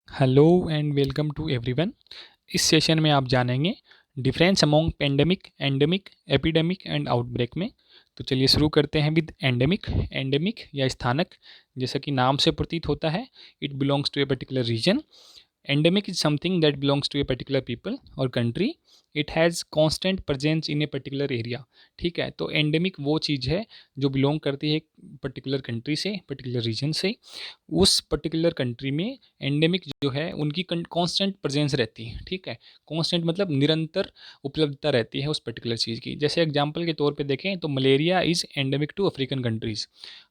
Hello and welcome to everyone. इस session में आप जानेंगे difference among pandemic, endemic, epidemic and outbreak में। तो चलिए शुरू करते हैं विद एंडेमिक। एंडेमिक या स्थानक, जैसा कि नाम से प्रतीत होता है, it belongs to a particular region. Endemic is something that belongs to a particular people और country. It has constant presence in a particular area. ठीक है, तो एंडेमिक वो चीज़ है जो बिलोंग करती है एक पर्टिकुलर कंट्री से, पर्टिकुलर रीजन से। उस पर्टिकुलर कंट्री में एंडेमिक जो है उनकी कांस्टेंट प्रेजेंस रहती है। ठीक है, कांस्टेंट मतलब निरंतर उपलब्धता रहती है उस पर्टिकुलर चीज़ की। जैसे एग्जांपल के तौर पे देखें तो malaria is endemic to African countries.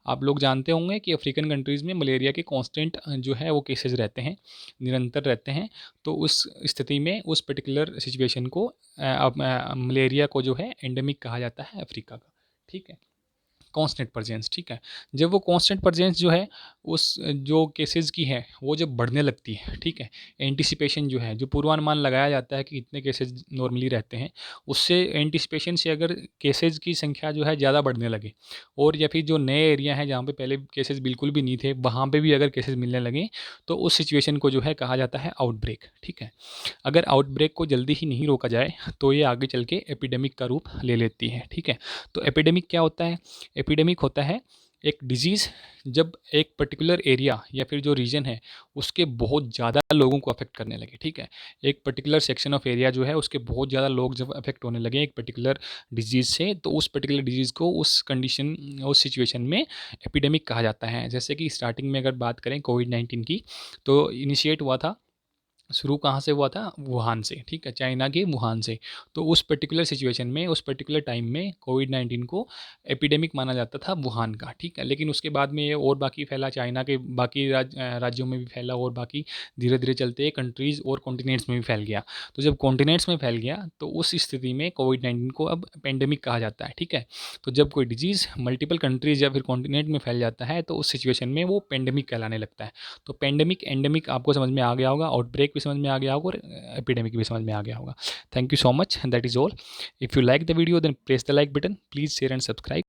आप लोग जानते होंगे कि अफ्रीकन कंट्रीज़ में मलेरिया के कांस्टेंट जो है वो केसेस रहते हैं, निरंतर रहते हैं। तो उस स्थिति में उस पर्टिकुलर सिचुएशन को मलेरिया को जो है एंडेमिक कहा जाता है अफ्रीका का। ठीक है, कांस्टेंट प्रेजेंस। ठीक है, जब वो कांस्टेंट प्रेजेंस जो है उस जो केसेस की है वो जब बढ़ने लगती है, ठीक है, एंटिसिपेशन जो है, जो पूर्वानुमान लगाया जाता है कि कितने केसेस नॉर्मली रहते हैं, उससे एंटिसिपेशन से अगर केसेस की संख्या जो है ज़्यादा बढ़ने लगे, और या फिर जो नए एरिया हैं जहाँ पे पहले केसेस बिल्कुल भी नहीं थे वहाँ पे भी अगर केसेस मिलने लगे, तो उस सिचुएशन को जो है कहा जाता है आउटब्रेक। ठीक है, अगर आउटब्रेक को जल्दी ही नहीं रोका जाए तो ये आगे चल के एपिडेमिक का रूप ले लेती है। ठीक है, तो एपिडेमिक क्या होता है? एपिडेमिक होता है एक डिजीज़ जब एक पर्टिकुलर एरिया या फिर जो रीजन है उसके बहुत ज़्यादा लोगों को अफेक्ट करने लगे। ठीक है, एक पर्टिकुलर सेक्शन ऑफ एरिया जो है उसके बहुत ज़्यादा लोग जब अफेक्ट होने लगे एक पर्टिकुलर डिजीज़ से, तो उस पर्टिकुलर डिजीज़ को उस कंडीशन, उस सिचुएशन में एपिडेमिक कहा जाता है। जैसे कि स्टार्टिंग में अगर बात करें कोविड-19 की, तो इनिशिएट हुआ था, शुरू कहाँ से हुआ था? वुहान से। ठीक है, चाइना के वुहान से। तो उस पर्टिकुलर सिचुएशन में, उस पर्टिकुलर टाइम में कोविड-19 को एपिडेमिक माना जाता था वुहान का। ठीक है, लेकिन उसके बाद में ये और बाकी फैला, चाइना के बाकी राज्यों में भी फैला, और बाकी धीरे-धीरे चलते कंट्रीज़ और कॉन्टिनेंट्स में भी फैल गया। तो जब कॉन्टिनेंट्स में फैल गया तो उस स्थिति में कोविड-19 को अब पेंडेमिक कहा जाता है। ठीक है, तो जब कोई डिजीज़ मल्टीपल कंट्रीज़ या फिर कॉन्टिनेंट में फैल जाता है तो उस सिचुएशन में वो पेंडेमिक कहलाने लगता है। तो पेंडेमिक, एंडेमिक आपको समझ में आ गया होगा, आउटब्रेक भी समझ में आ गया होगा, और एपिडेमिक भी समझ में आ गया होगा। Thank you so much, that is all. If you like the video then press the like button, please share and subscribe.